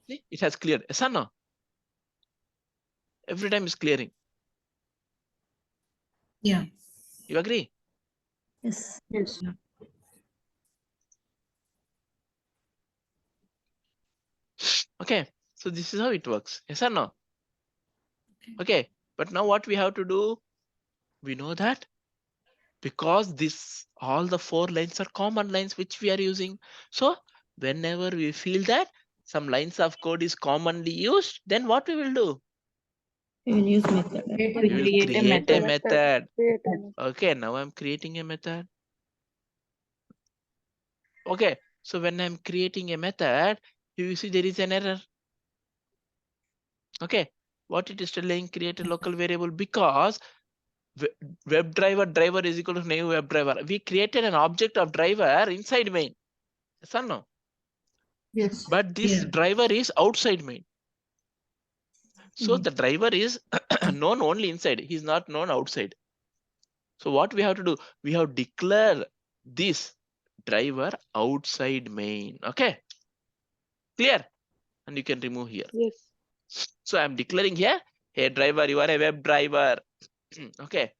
See, it has cleared. Yes or no? Every time it's clearing. Yeah. You agree? Yes. Yes. Okay. So this is how it works. Yes or no? Okay. But now what we have to do? We know that because this all the 4 lines are common lines which we are using. So whenever we feel that some lines of code is commonly used, then what we will do? We will use method. We will create a method. Okay, now I'm creating a method. Okay, so when I'm creating a method, you see there is an error. Okay, what it is telling, create a local variable because web driver is equal to new web driver. We created an object of driver inside main. Yes or no? Yes. But this driver is outside main. So the driver is known only inside. He's not known outside. So what we have to do? We have declare this driver outside main. Okay, clear? And you can remove here. Yes. So I'm declaring here, hey driver, you are a web driver. Okay,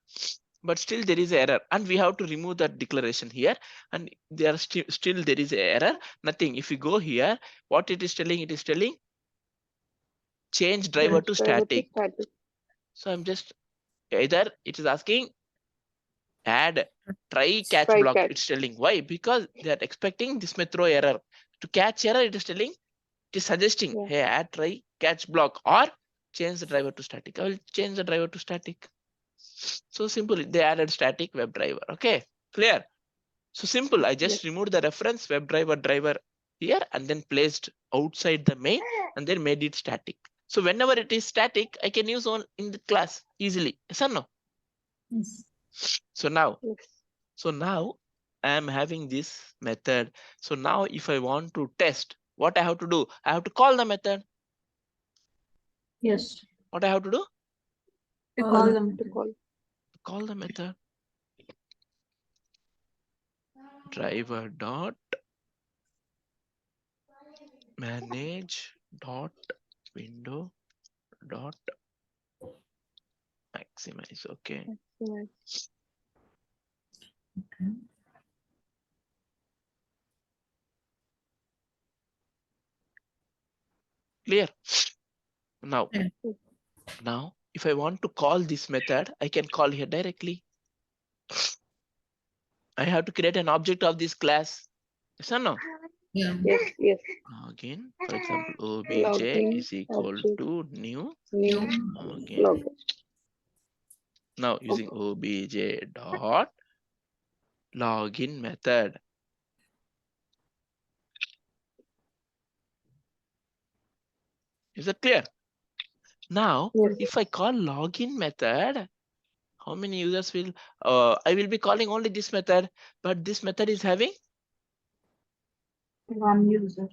but still there is an error and we have to remove that declaration here, and there are still there is an error. Nothing. If you go here, what it is telling? It is telling change driver to static. So I'm just either it is asking add try catch block. It's telling why, because they are expecting this may throw error. To catch error, it is telling, it is suggesting, hey, add try catch block or change the driver to static. I will change the driver to static. So simple. They added static web driver. Okay, clear? So simple. I just removed the reference web driver here and then placed outside the main and then made it static. So whenever it is static, I can use on in the class easily. Yes or no? Yes. So now I am having this method. So now if I want to test, what I have to do? I have to call the method. Yes. What I have to do? Call them. Call the method. Driver dot manage dot window dot maximize. Okay. Okay. Clear? Now, Yeah. now if I want to call this method, I can call here directly. I have to create an object of this class. Yes or no? Yeah. Yes. Login, for example, obj is equal to new. Okay. Now using obj dot login method. Is that clear? Now, if I call login method, how many users will? I will be calling only this method, but this method is having One user.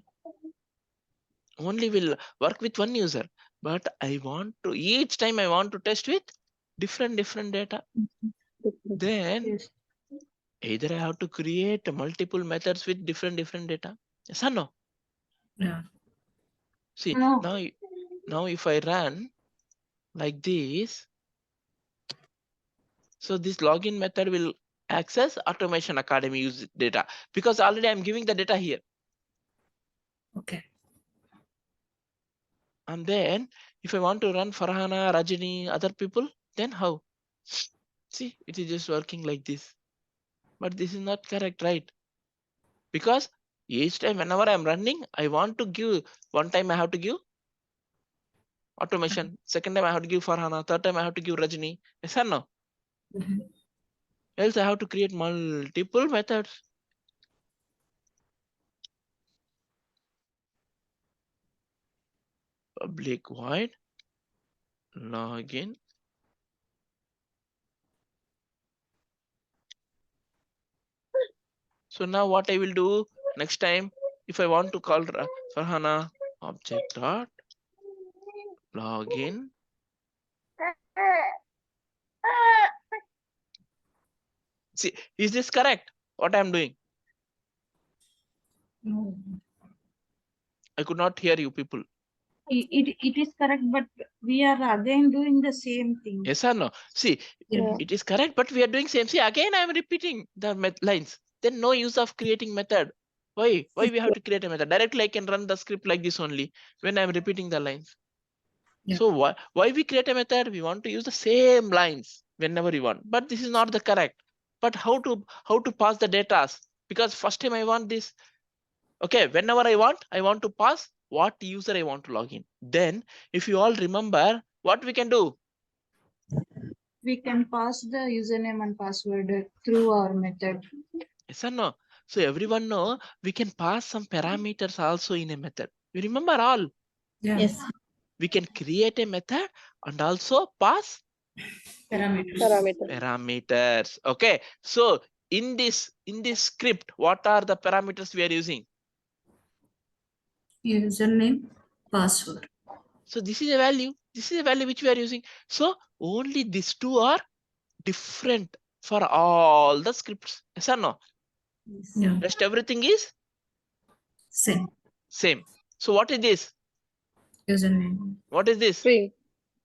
only will work with one user. But I want to each time I want to test with different data. Then either I have to create multiple methods with different data. Yes or no? Yeah. See, No. now if I run like this, so this login method will access Automation Academy use data because already I'm giving the data here. Okay. And then if I want to run Farhana, Rajini, other people, then how? See, it is just working like this. But this is not correct, right? Because each time whenever I'm running, I want to give, one time I have to give automation, second time I have to give Farhana, third time I have to give Rajini. Yes or no? Else I have to create multiple methods. Public void login. So now what I will do next time, if I want to call Farhana, object dot login. See, is this correct? What I'm doing? No. I could not hear you people. It is correct, but we are again doing the same thing. Yes or no? See, Yeah. it is correct, but we are doing same. See, again, I am repeating the lines. Then no use of creating method. Why? Why we have to create a method? Directly, I can run the script like this only when I am repeating the lines. Yeah. So why we create a method? We want to use the same lines whenever we want. But this is not the correct. But how to pass the data? Because first time I want this. Okay, whenever I want to pass what user I want to log in. Then, if you all remember, what we can do? We can pass the username and password through our method. Yes or no? So everyone know we can pass some parameters also in a method. You remember all? Yeah. Yes. We can create a method and also pass Parameters. parameters. Okay. So in this script, what are the parameters we are using? Username, password. So this is a value. This is a value which we are using. So only these two are different for all the scripts. Yes or no? Yeah. Rest everything is Same. same. So what is this? Username, What is this? String.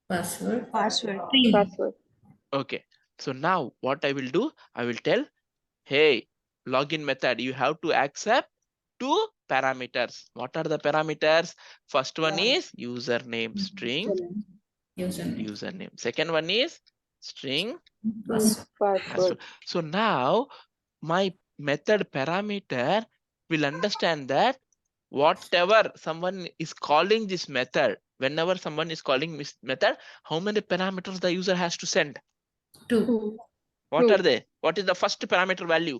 password. Password. Password. Okay. So now what I will do, I will tell, hey, login method, you have to accept two parameters. What are the parameters? First one is username string, username. Second one is string Password. Password. password. So now my method parameter will understand that whatever someone is calling this method, whenever someone is calling this method, how many parameters the user has to send? 2. What True. are they? What is the first parameter value?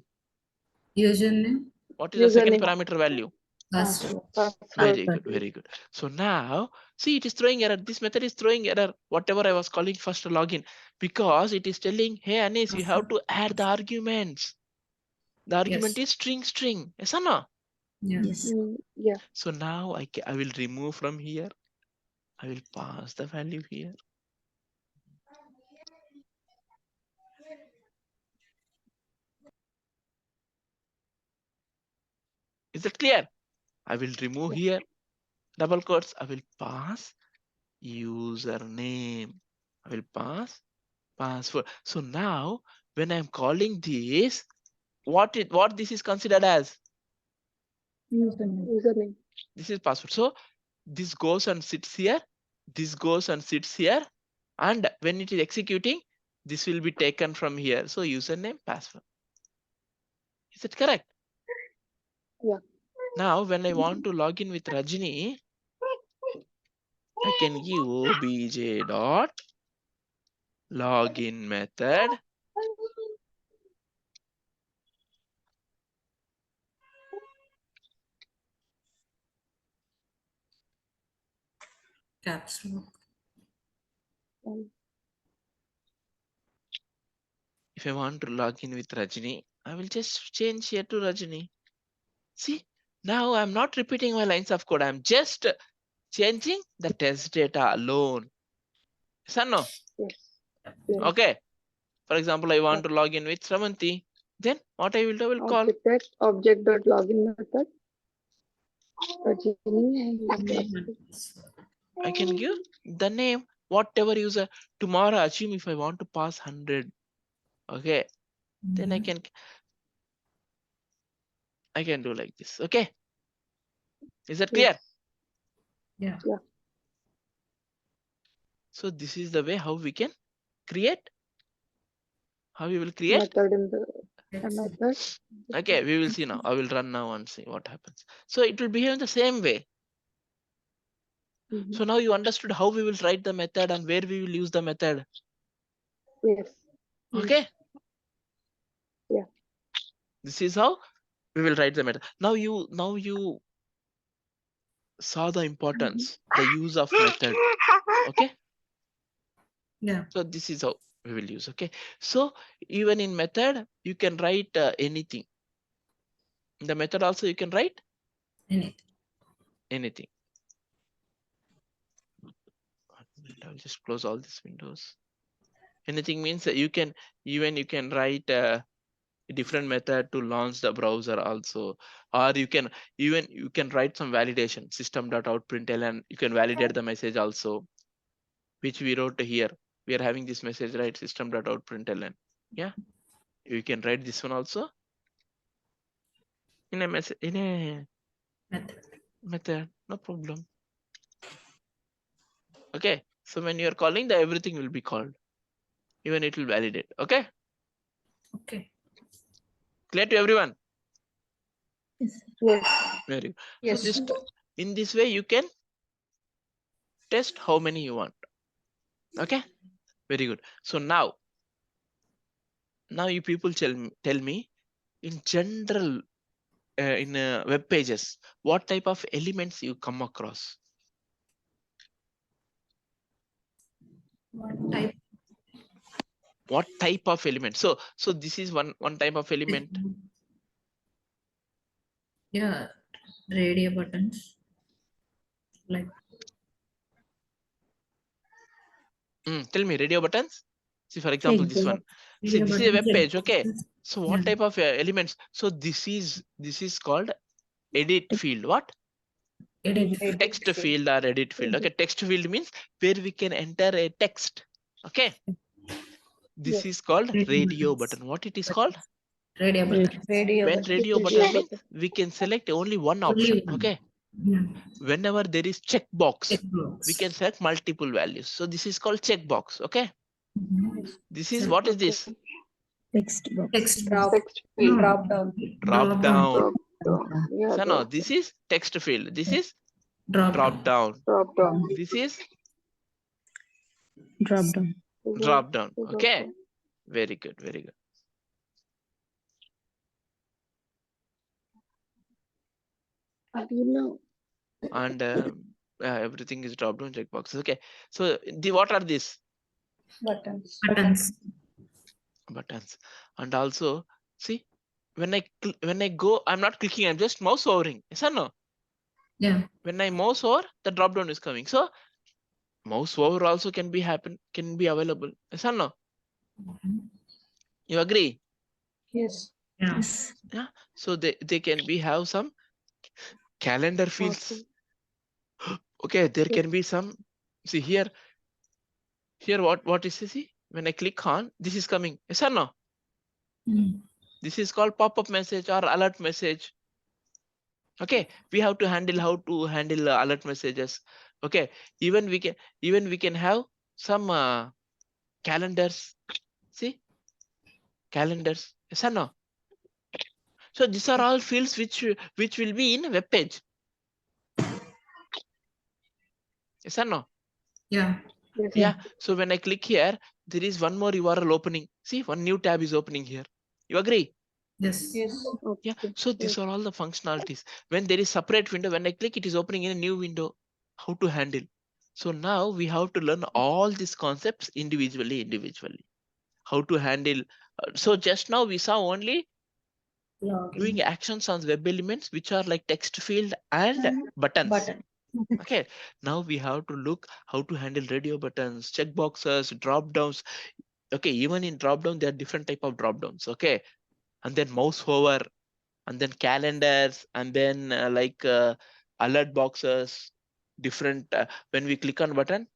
Username, What is the second Username. parameter value? password. Password. Very good, very good. So now, see, it is throwing error. This method is throwing error, whatever I was calling first login, because it is telling, hey, Anis, you have to add the arguments. The argument Yes. is string. Yes or no? Yeah. Yes. Yeah. So now I will remove from here. I will pass the value here. Is that clear? I will remove here, double quotes. I will pass username. I will pass password. So now when I'm calling this, what this is considered as? Username. This is password. So this goes and sits here. This goes and sits here. And when it is executing, this will be taken from here. So username, password. Is it correct? Yeah. Now when I want to log in with Rajini, I can give obj dot login method. Caps lock. If I want to log in with Rajini, I will just change here to Rajini. See, now I'm not repeating my lines of code. I'm just changing the test data alone. Yes or no? Yes. Yes. Okay. For example, I want to log in with Sravanti. Then what I will do, I will call. Object.login method. Rajini and Name and password. I can give the name, whatever user. Tomorrow, assume if I want to pass 100. Okay. Then I can do like this. Okay. Is that clear? Yeah. So this is the way how we can create. How we will create. Method in the Yes. method. Okay, we will see now. I will run now and see what happens. So it will behave in the same way. Mhm. So now you understood how we will write the method and where we will use the method. Yes. Okay. Yeah. This is how we will write the method. Now you saw the importance, the use of method. Okay. Yeah. So this is how we will use. Okay. So even in method, you can write anything. In the method also you can write anything. I'll just close all these windows. Anything means that you can write a different method to launch the browser also, or you can write some validation system.out.println. You can validate the message also, which we wrote here. We are having this message, right? System.out.println. Yeah, you can write this one also in a method, no problem. Okay, so when you are calling, the everything will be called, even it will validate. Okay, Okay. clear to everyone? Yes. Very good. Yes. So this, in this way you can test how many you want. Okay, very good. So now you people tell me in general, in web pages, what type of elements you come across? What type? What type of element? So this is one type of element. Yeah, radio buttons. Like Tell me, radio buttons. See, for example, this one. See, radio this is a web buttons, page. Okay. checkboxes. So what Yeah. type of elements? So this is called edit field. What? Edit. Text field or edit field. Okay, text field means where we can enter a text. Okay, this is called radio button. What it is called? Radio button. When radio button means we can select only one option. Okay, Yeah. whenever there is checkbox, Checkbox. we can select multiple values. So this is called checkbox. Okay, Mhm. this is what is this? Text box. Text Drop, Text field. drop down. Drop down. Drop down. Yeah, So no, drop this is text field. This is Drop drop down. Drop down. This is Drop down. drop down. Drop Okay, down. very good, very good. Alina. And everything is drop down checkboxes. Okay, so what are these? Buttons. buttons. Buttons. And also see, when I go, I'm not clicking, I'm just mouse hovering. Yes or no? Yeah. When I mouse over, the drop down is coming. So mouse over also can be available. Yes or no? Mhm. You agree? Yes. Yeah. Yes. Yeah, so they can have some calendar fields. Awesome. Okay, there can be some. See here what is this? See, when I click on, this is coming. Yes or no? Mm. This is called pop-up message or alert message. Okay, we have to handle how to handle alert messages. Okay, even we can have some calendars. See, calendars. Yes or no? So these are all fields which will be in a web page. Yes or no? Yeah. Yes. Yeah. So when I click here, there is one more URL opening. See, one new tab is opening here. You agree? Yes. Yes. Yeah. Okay. So these are all the functionalities. When there is separate window, when I click, it is opening in a new window. How to handle? So now we have to learn all these concepts individually. How to handle. So just now we saw only Login. doing actions on web elements, which are like text field and buttons. Button. Okay, now we have to look how to handle radio buttons, checkboxes, drop downs. Okay, even in drop down, there are different type of drop downs. Okay, and then mouse hover, and then calendars, and then alert boxes. Different when we click on button,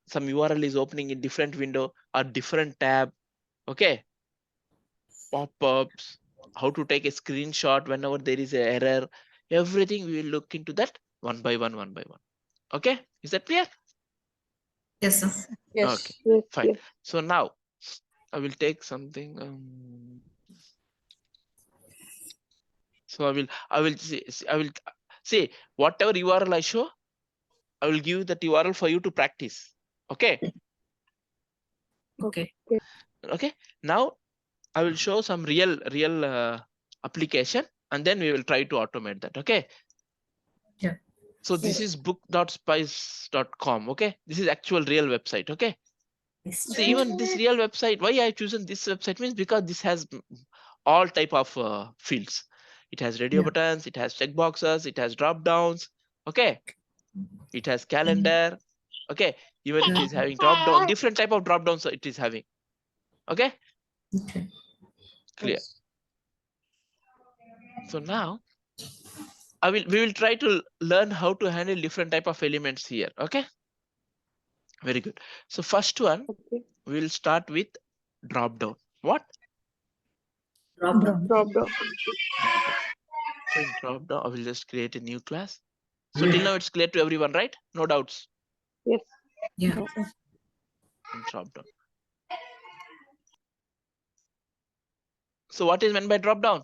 some URL is opening in different window or different tab. Okay, pop-ups, how to take a screenshot whenever there is an error. Everything we will look into that one by one. Okay, is that clear? Yes, sir. Yes. Okay, Yes. fine. Yes. So now I will take something. So I will see whatever URL I show, I will give that URL for you to practice. Okay. Okay. Okay. Now I will show some real application, and then we will try to automate that. Okay. Yeah. So this is book.spice.com. Okay. This is actual real website. Okay. See, even this real website, why I have chosen this website means because this has all type of fields. It has radio Yeah. buttons, it has checkboxes, it has drop downs. Okay. It has calendar. Okay. Even it is having drop down, different type of drop downs it is having. Okay. Okay. Clear. Yes. So now we will try to learn how to handle different type of elements here. Okay, very good. So first one, Okay. we will start with drop down. What? Drop down. Drop down. Very good. So in drop down, I will just create a new class. So till now it's clear to everyone, right? No doubts Yes. Yeah. in drop down. So what is meant by drop down?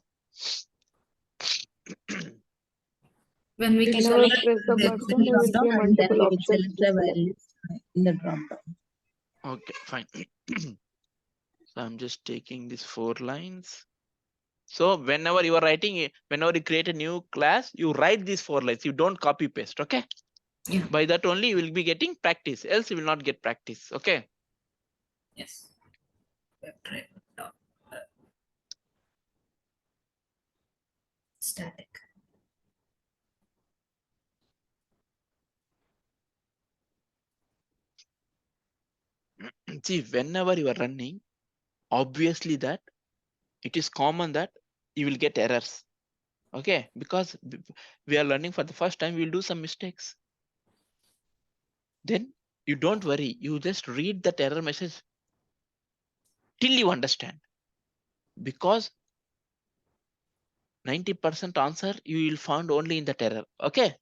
When we click Whenever on we press the the button, there will drop be down, and then multiple we can options select to the select. values in the drop down. Okay, fine. So I'm just taking these 4 lines. So whenever you are writing, whenever you create a new class, you write these 4 lines. You don't copy paste. Okay. Yeah. By that only you will be getting practice. Else you will not get practice. Okay. Yes. Web driver. Static. See, whenever you are running, obviously that it is common that you will get errors. Okay, because we are learning for the first time, we will do some mistakes. Then you don't worry, you just read that error message till you understand, because 90% answer you will find only in that error. Okay,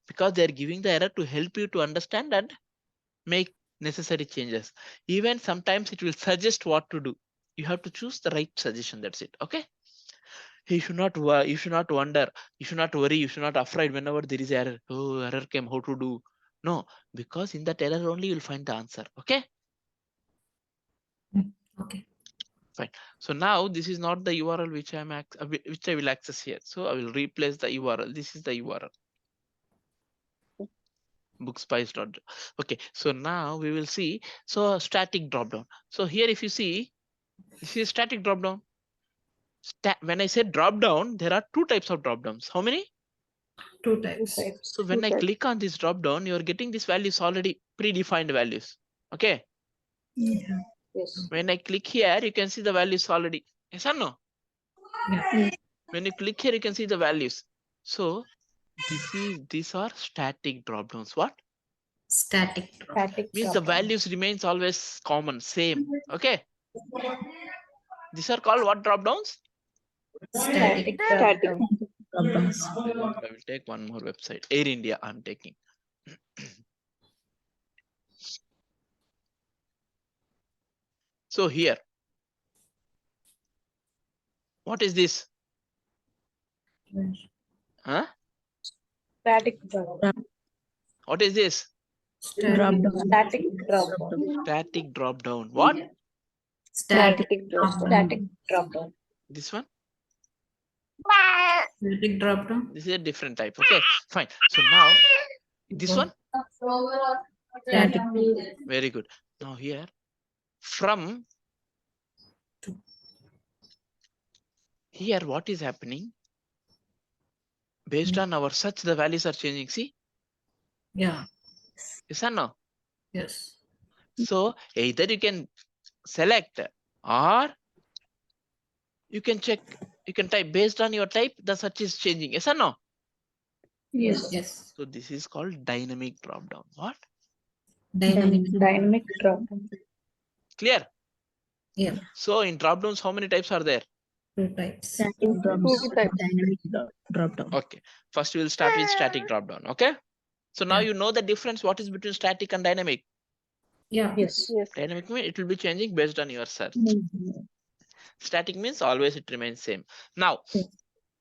because they are giving the error to help you to understand and make necessary changes. Even sometimes it will suggest what to do. You have to choose the right suggestion. That's it. Okay. You should not you should not wonder, you should not worry, you should not afraid whenever there is error. Oh, error came, how to do? No, because in that error only you'll find the answer. Okay, Okay. fine. So now this is not the URL which which I will access here. So I will replace the URL. This is the URL. Bookspice. Okay, so now we will see. So static dropdown. So here if you see, this is static dropdown. When I said dropdown, there are 2 types of dropdowns. How many? 2 types. So when I click on this drop down, you're getting these values already predefined values. Okay. Yeah. Yes. When I click here, you can see the values already. Yes or no? Yeah. When you click here, you can see the values. So these are static drop downs. What? Static drop. Static Means the drop down. values remains always common, same. Okay. These are called what drop downs? Static Static drop drop down. downs. I will take one more website. Air India, I'm taking. So here, what is this? Huh? Static drop down. What is this? Drop down. Static drop down. Static drop down. What? Static drop down. Static drop down. This one? Static drop down. This is a different type. Okay, fine. So now this one, Static. very good. Now here, from here, what is happening? Based on our search, the values are changing. See? Yeah. Yes or no? Yes. So either you can select or you can check, you can type based on your type, the search is changing. Yes or no? Yes. Yes. So this is called dynamic drop down. What? Dynamic drop down. Clear? Yeah. So in drop downs, how many types are there? 2 types. Two types. Dynamic drop down. Okay, first we will start with static drop down. Okay, so now Yeah. you know the difference. What is between static and dynamic? Yeah. Yes. Yes. Dynamic means it will be changing based on your search. Static means always it remains same. Now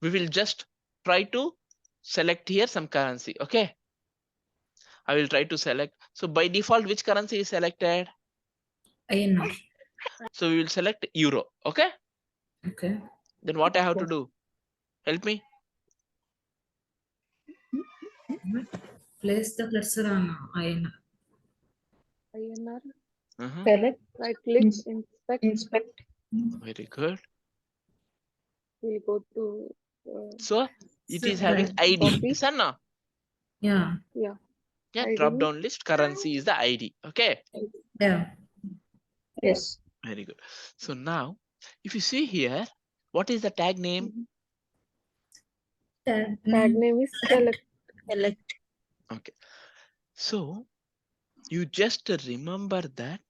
we will just try to select here some currency. Okay, I will try to select. So by default, which currency is selected? INR. So we will select euro. Okay, Okay. then what I have to do? Help me. Place the cursor on INR. INR. Uh-huh. Select. Right click. Inspect. Very good. We go to. So it is So having that- ID. Copy. Yes or no? Yeah. Yeah. Yeah, ID. drop down list currency is the ID. Okay. Yeah. Yes. Very good. So now, if you see here, what is the tag name? Tag Tag name. name is select. Select. Okay. So you just remember that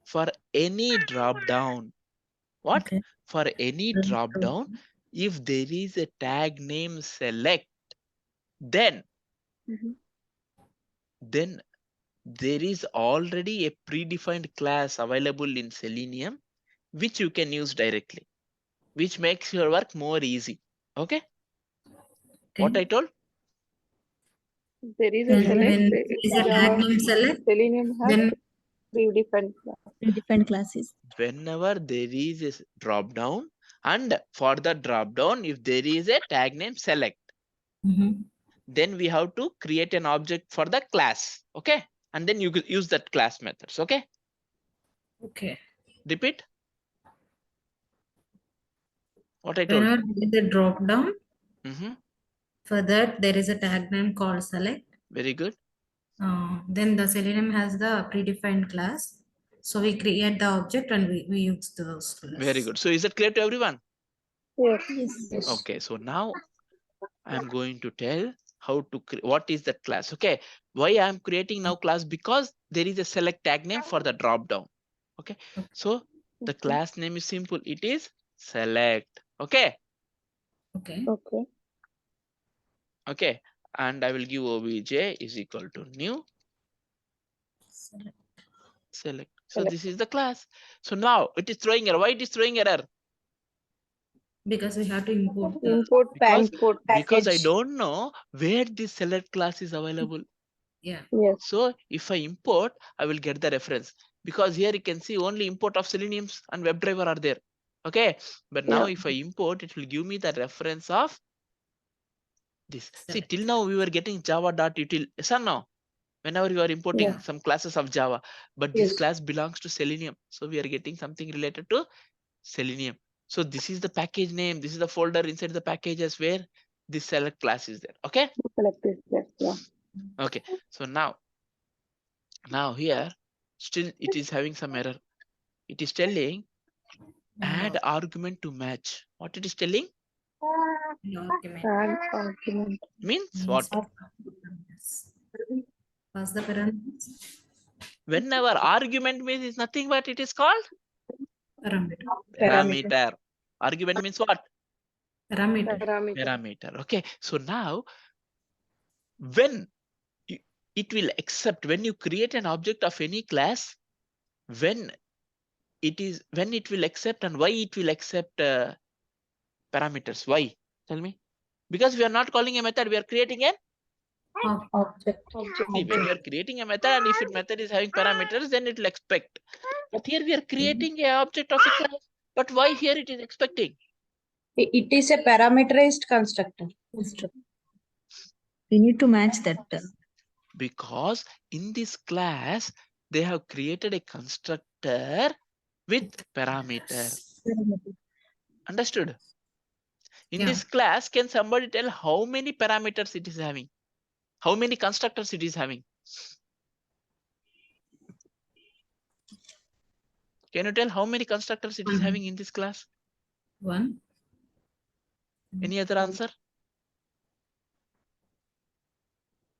for any drop down, what? Okay. For any drop down, if there is a tag name select, then then there is already a predefined class available in Selenium, which you can use directly, which makes your work more easy. Okay. What I told? There is a When select. there is a tag name select, Selenium has then predefined class. Different classes. Whenever there is a drop down, and for the drop down, if there is a tag name select, then we have to create an object for the class. Okay. And then you could use that class methods. Okay. okay. Repeat what I told. Whenever there is a drop down, Mhm. for that there is a tag name called select. Very good. Then the Selenium has the predefined class. So we create the object and we use those class. Very good. So is that clear to everyone? Yes. Yes. Okay. So now I'm going to tell how to what is that class. Okay. Why I'm creating now class? Because there is a select tag name for the drop down. Okay. So the class name is simple. It is select. Okay. Okay. Okay. Okay. And I will give obj is equal to new select. So this is the class. So now it is throwing error. Why it is throwing error? Because we have to import the Import Because I package. don't know where this select class is available. yeah. Yes. So if I import, I will get the reference, because here you can see only import of Seleniums and WebDriver are there. Okay. But now if I import, it will give me the reference of this. See, till now we were getting java.util. Yes or no? Whenever you are importing some classes of Java, but this class belongs to Selenium. So we are getting something related to Selenium. So this is the package name. This is the folder inside the packages where this select class is there. Okay. Select this. Yes. Yeah. Okay. So now here still it is having some error. It is telling add argument to match. What it is telling? Add argument. Means what? Pass the parameters. Whenever argument means is nothing but it is called Parameter. parameter. Argument means what? Parameter. Parameter. Okay. So now when it will accept, when you create an object of any class, when it will accept, and why it will accept parameters? Why? Tell me. Because we are not calling a method, we are creating an Object. See, when we are creating a method, and if a method is having parameters, then it will expect. But here we are creating an object of a class. But why here it is expecting? It is a parameterized constructor. We need to match that. Because in this class, they have created a constructor with parameter. Understood? In this class, can somebody tell how many parameters it is having? How many constructors it is having? Can you tell how many constructors it is having in this class? One. Any other answer?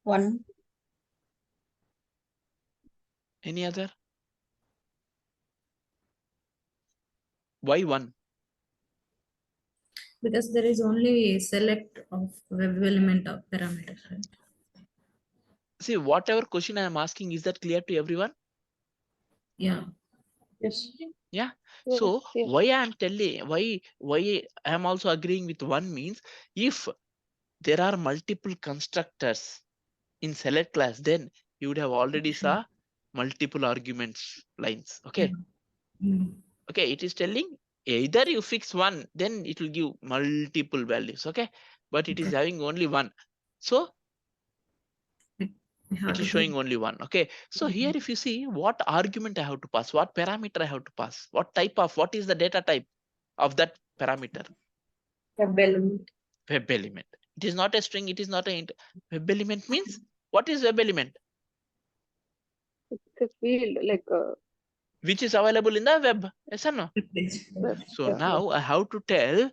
One. Any other? Why one? Because there is only a select of web element of parameters, right? See, whatever question I am asking, is that clear to everyone? Yeah. Yes. Yeah. Yes, So yes. why I am telling, why I am also agreeing with one means, if there are multiple constructors in select class, then you would have already saw multiple arguments lines. Okay. Okay. It is telling either you fix one, then it will give multiple values. Okay. But it is having only one. So it is showing only one. Okay. So here, if you see what argument I have to pass, what parameter I have to pass, what is the data type of that parameter? Web element. Web element. It is not a string. It is not a int. Web element means, what is web element? It's a field like Which is available in the web. Yes or no? So now I have to tell,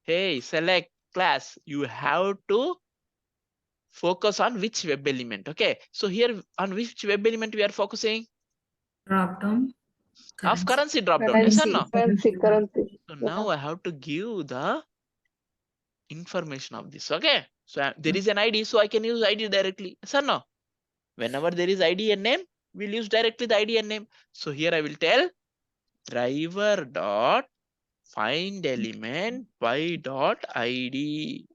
hey, select class, you have to focus on which web element. Okay, so here on which web element we are focusing? Drop down. Of currency drop down. Yes or no? Currency. So Yeah. now I have to give the information of this. Okay, so there is an ID, so I can use ID directly. Yes or no? Whenever there is ID and name, we'll use directly the ID and name. So here I will tell driver dot find element y dot ID.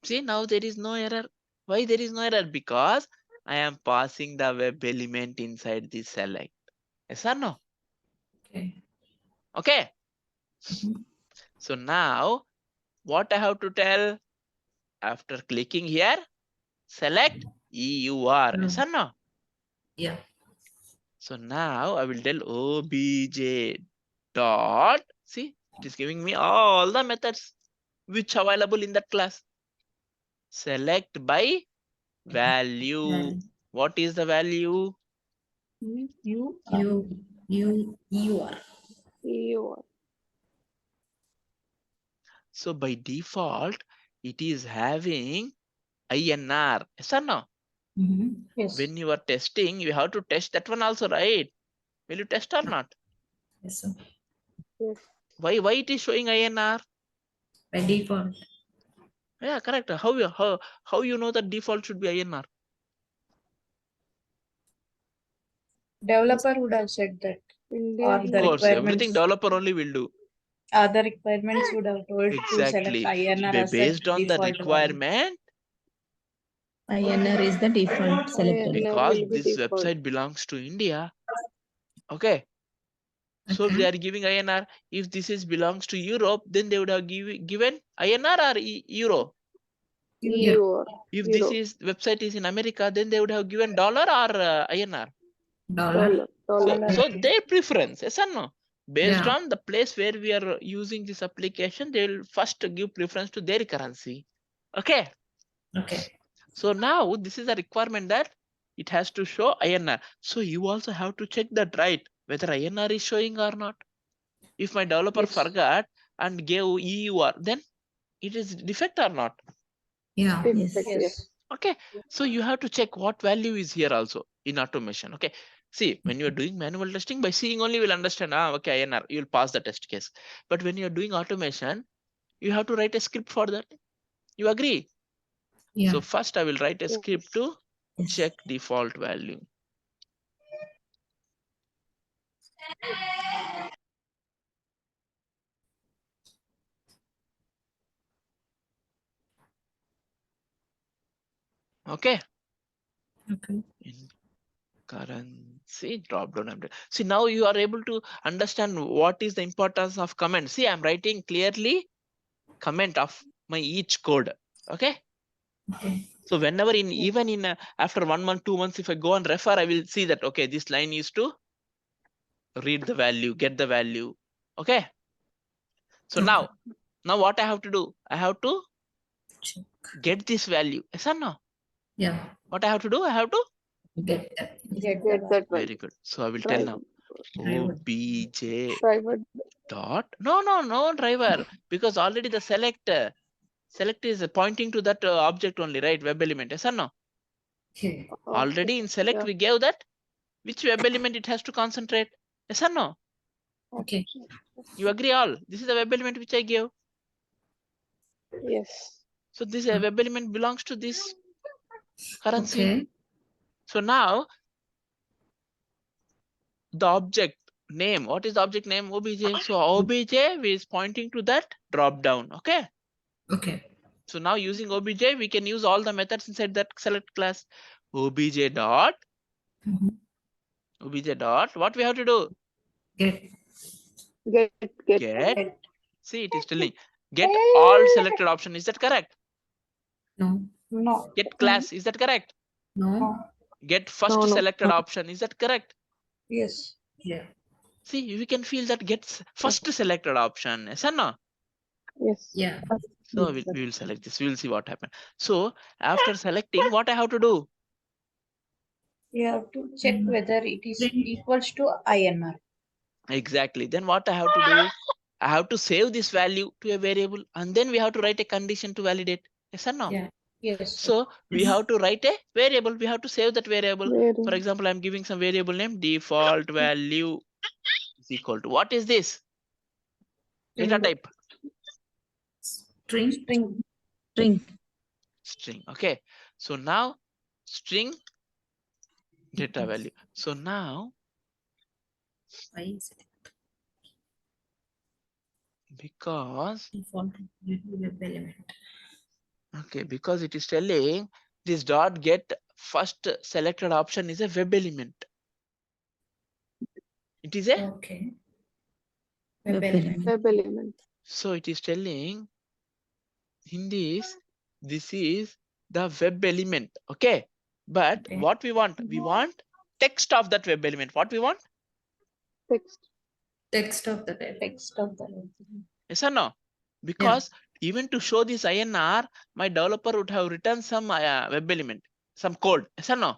See, now there is no error. Why there is no error? Because I am passing the web element inside the select. Yes or no? Okay. Okay. Mhm. So now what I have to tell after clicking here? Select EUR. Yes or no? Yeah. So now I will tell obj dot. See, it is giving me all the methods which available in that class. Select by value. Value. What is the value? You You are. EUR. So by default, it is having INR. Yes or no? Mhm. yes. When you are testing, you have to test that one also, right? Will you test or not? Yes, sir. Yes. Why it is showing INR? By default. Yeah, correct. How you know that default should be INR? Developer would have said that. Indian Or Of the course, everything requirements. developer only will do. Other requirements would have told to select Exactly. INR as the Based on the default value. requirement, INR is the default selected. INR because will be this default. website belongs to India. Okay. So Okay. they are giving INR. If this is belongs to Europe, then they would have given INR or Euro. EUR. If this Euro. is website is in America, then they would have given dollar or INR. Dollar. Dollar. So Okay. their preference, yes or no? Based Yeah. on the place where we are using this application, they will first give preference to their currency. Okay. Okay. So now this is a requirement that it has to show INR. So you also have to check that, right? Whether INR is showing or not. If my developer Yes. forgot and gave EUR, then it is defect or not. Yeah. Defect, Yes. yes. Okay. So you have to check what value is here also in automation. Okay. See, when you are doing manual testing, by seeing only you'll understand, okay, INR, you'll pass the test case. But when you're doing automation, you have to write a script for that. You agree? Yeah. So first I will write a Yes. script to Yes. check default value. Okay. Okay. In currency drop down. See, now you are able to understand what is the importance of comment. See, I'm writing clearly comment of my each code. Okay. Okay. So whenever even in after 1 month, 2 months, if I go and refer, I will see that, okay, this line is to read the value, get the value. Okay. So Okay. now what I have to do? I have to Check. get this value. Yes or no? Yeah. What I have to do? I have to Get that. Get Get that very value. good. So I will tell now Driver. obj Driver. dot no driver, because already the select is pointing to that object only, right? Web element. Yes or no? Okay. Already in select Yeah. we gave that which web element it has to concentrate. Yes or no? Okay. You agree all? This is the web element which I gave. Yes. So this web element belongs to this currency. Okay. So now the object name, what is the object name? Obj. So obj is pointing to that drop down. Okay. Okay. So now using obj, we can use all the methods inside that select class. Obj dot Mhm. obj dot. What we have to do? Get. Get. See, it is telling get all selected option. Is that correct? No. No. Get class. Is that correct? No. Get first No. selected option. Is that correct? Yes. Yeah. See, we can feel that gets first selected option. Yes or no? Yes. Yeah. So we will select this. We will see what happens. So after selecting, what I have to do? You have to check whether it is Print. equals to INR. Exactly. Then what I have to do? I have to save this value to a variable, and then we have to write a condition to validate. Yes or no? Yeah. Yes. So we Yes. have to write a variable. We have to save that variable. Very. For example, I'm giving some variable name default value is equal to, what is this? Data type String. String. String. string. Okay. So now string data value. So now Why is it because default web element? okay, because it is telling this dot get first selected option is a web element. It is a Okay. Web Web element. element. Web element. so it is telling in this is the web element. Okay, but Okay. what we want text of that web element. What we want? Text. Text of the web. Text of the Yes or no? Because even to show this INR, my developer would have written some web element, some code. Yes or no?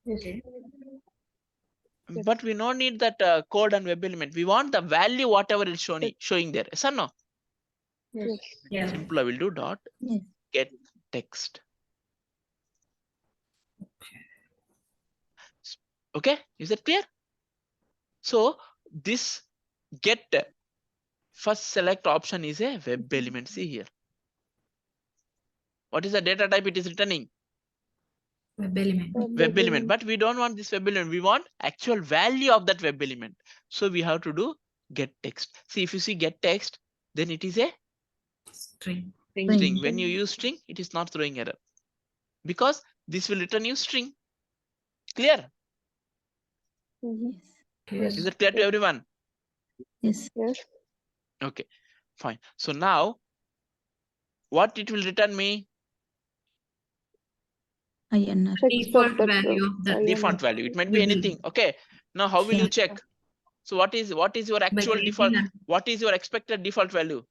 Okay. Yes. But we don't need that code and web element. We want the value whatever is showing there. Yes or no? Yes. Yeah. Simple. I will do dot Yes. get text. Okay, is that clear? So this get first select option is a web element. See here. What is the data type it is returning? Web element. Web element. But we don't want this web element. We want actual value of that web element. So we have to do get text. See, if you see get text, then it is a String. string. When you use string, it is not throwing error because this will return you string. Clear? Mhm. Yes. Is that clear to everyone? Yes. Yes. Okay, fine. So now what it will return me? INR. Text Default of that value of the INR. Default value. It might be web anything. element. Okay. Now how will Yeah. you check? So what is your By actual creating default? an What is your expected default value?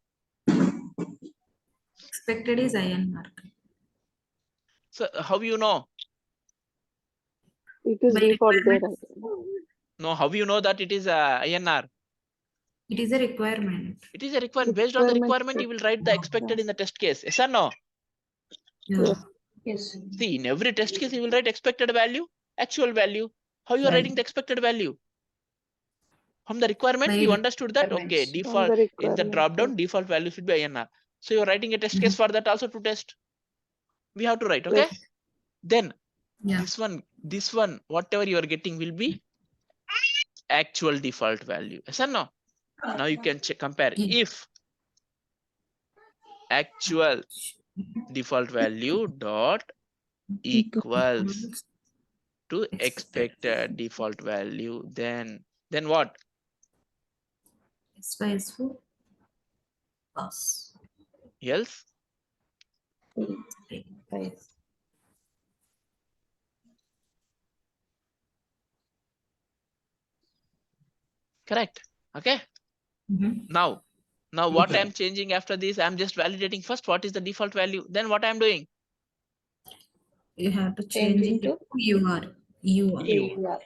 expected is INR. So how you know? It is By default there. requirement. No, how you know that it is INR? It is a requirement. It is a requirement. Based on the Requirement requirement, you set. will write the expected in the test case. Yes or no? Yeah. Yes. Yes. See, in every test case, you will write expected value, actual value. How you are Right. writing the expected value? From the requirement, By you understood that, okay, requirements. From default the in the requirement. drop down, default value should be INR. So you're writing a test case for that also to test. We have to write, okay? Yes. Then Yeah. this one, whatever you are getting will be actual default value. Yes or no? Now you can check, compare. Yeah. If actual default value dot equals to expected default value, then what? S is for pass. Else? Correct. Okay. Mhm. Now what I'm changing after this, I'm just validating first what is the default value. Then what I'm doing? You have to change it to UR. EUR.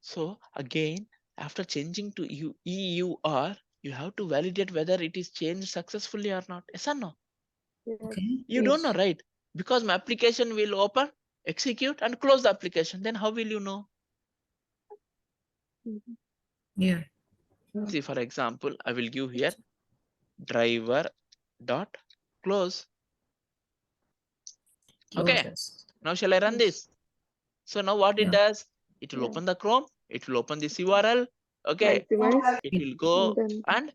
So again, after changing to EUR, you have to validate whether it is changed successfully or not. Yes or no? Yes. Okay. You don't know, right? Because my application will open, execute, and close the application. Then how will you know? Mhm. Yeah. See, for example, I will give here driver dot close. Okay. Closes. Now shall I run this? So now what it Yeah. does? It will Yeah. open the Chrome. It will open this URL. Okay. Maximize. It will go And then and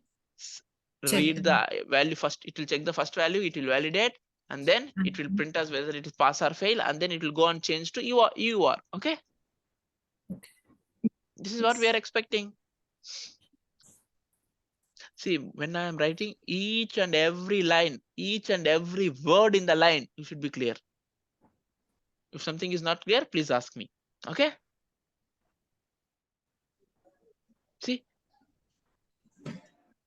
Check read the the value first. It will check the first value. It will validate, and then it will print us whether it is pass or fail, and then it will go and change to EUR. Okay. Okay. This is what we are expecting. See, when I am writing each and every line, each and every word in the line, you should be clear. If something is not clear, please ask me. Okay. See,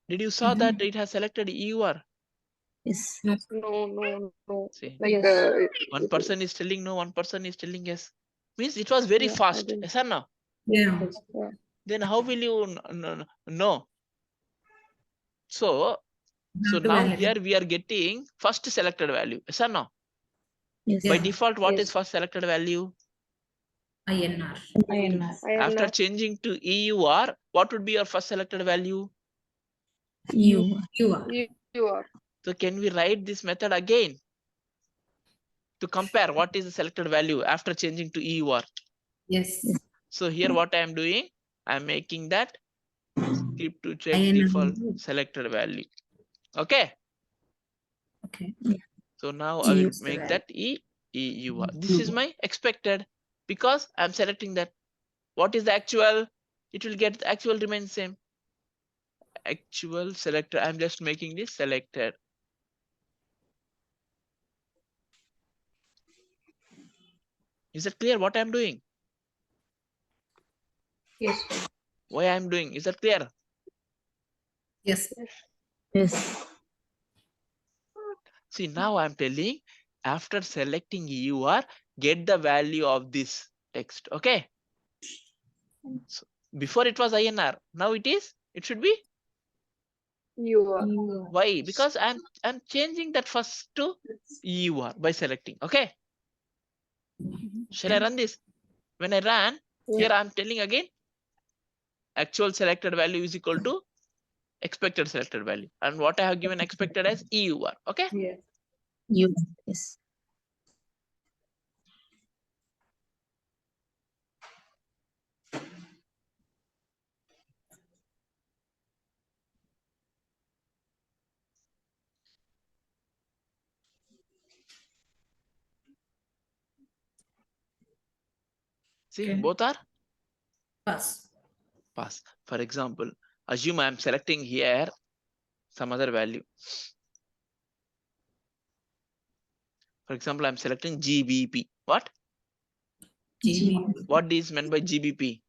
did you saw that it has selected EUR? Yes. no. See, Like one person is telling no, one person is telling yes. Means it was very Yeah, I fast. didn't. Yes or no? Yeah. Yeah. then how will you know? So Have to now validate. here we are getting first selected value. Yes or no? Yes. By Yeah. default, what is Yes. first selected value? INR. INR. After changing to EUR, what would be your first selected value? You. You are. You are. So can we write this method again to compare what is the selected value after changing to EUR? Yes. Yes. So here what I am doing, I am making that script to check INR. default selected value. Okay. Okay. So now I will Use the make value. that EUR. This is my expected because I'm selecting that. What is the actual? It will get the actual remains same. Actual selected. I'm just making this selected. Is it clear what I'm doing? Yes. Why I'm doing? Is that clear? Yes. Yes. See, now I'm telling after selecting EUR, get the value of this text. Okay. So before it was INR. Now it should be. You are. Why? Because I'm changing that first to EUR by selecting. Okay. Shall I run this? When I ran, here I'm telling again actual selected value is equal to expected selected value. And what I have given expected as EUR. Okay. Yes. You. Yes. See, Okay. both are Pass. pass. For example, assume I'm selecting here some other value. For example, I'm selecting GBP. What? GB. What is meant by GBP?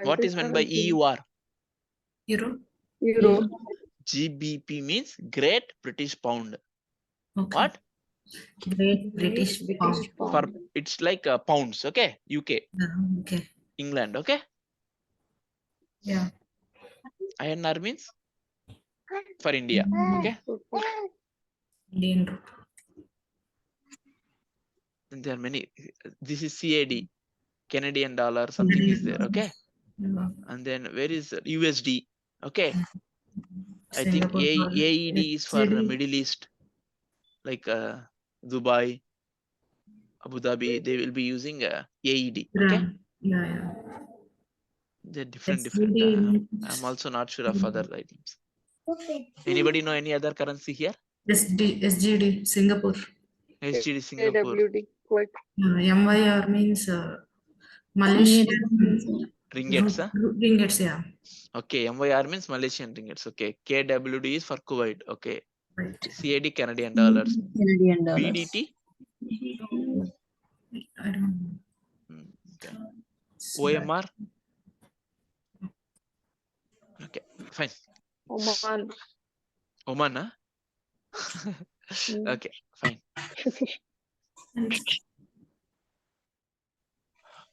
What is meant by EUR? Euro. Euro. GBP means Great British Pound. Okay. What? Great British Pound. For it's like pounds. Okay. UK, Okay. England. Okay. Yeah. INR means for India. Okay. Indian rupee. And there are many. This is CAD, Canadian dollar. Something is there. Okay. Yeah. And then where is USD? Okay. I think Singapore dollar. AED is for Middle East, like Dubai, Abu Dhabi. They will be using AED. Okay. Yeah, yeah. They're different. I'm also not sure of other items. Anybody know any other currency here? SGD, Singapore. SGD Singapore. AWD. Quite. MYR means Malaysian Ringgits. Huh? ringgits, yeah. Okay. MYR means Malaysian ringgits. Okay. KWD is for Kuwait. Okay. Right. CAD Canadian dollars. Canadian dollars. BDT. I don't know. Okay. OMR. Okay. Fine. Oman. Oman. Huh? Okay. Fine.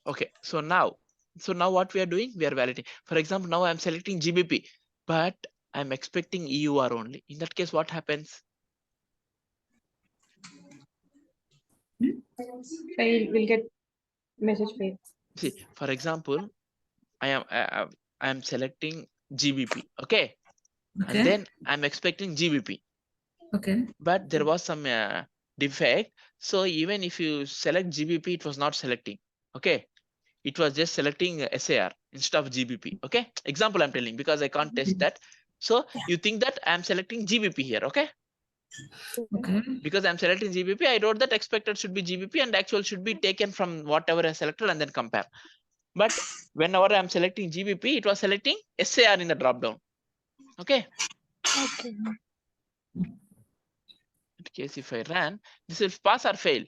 Okay. So now what we are doing? We are validating. For example, now I'm selecting GBP, but I'm expecting EUR only. In that case, what happens? Fail. We'll get message fail. See, for example, I am selecting GBP. Okay. Okay. And then I'm expecting GBP. Okay. But there was some defect. So even if you select GBP, it was not selecting. Okay. It was just selecting SAR instead of GBP. Okay. Example I'm telling because I can't test that. So you think that I'm selecting GBP here. Okay. Okay. Because I'm selecting GBP, I wrote that expected should be GBP and actual should be taken from whatever I selected and then compare. But whenever I'm selecting GBP, it was selecting SAR in the dropdown. Okay. Okay. In case if I ran, this will pass or fail.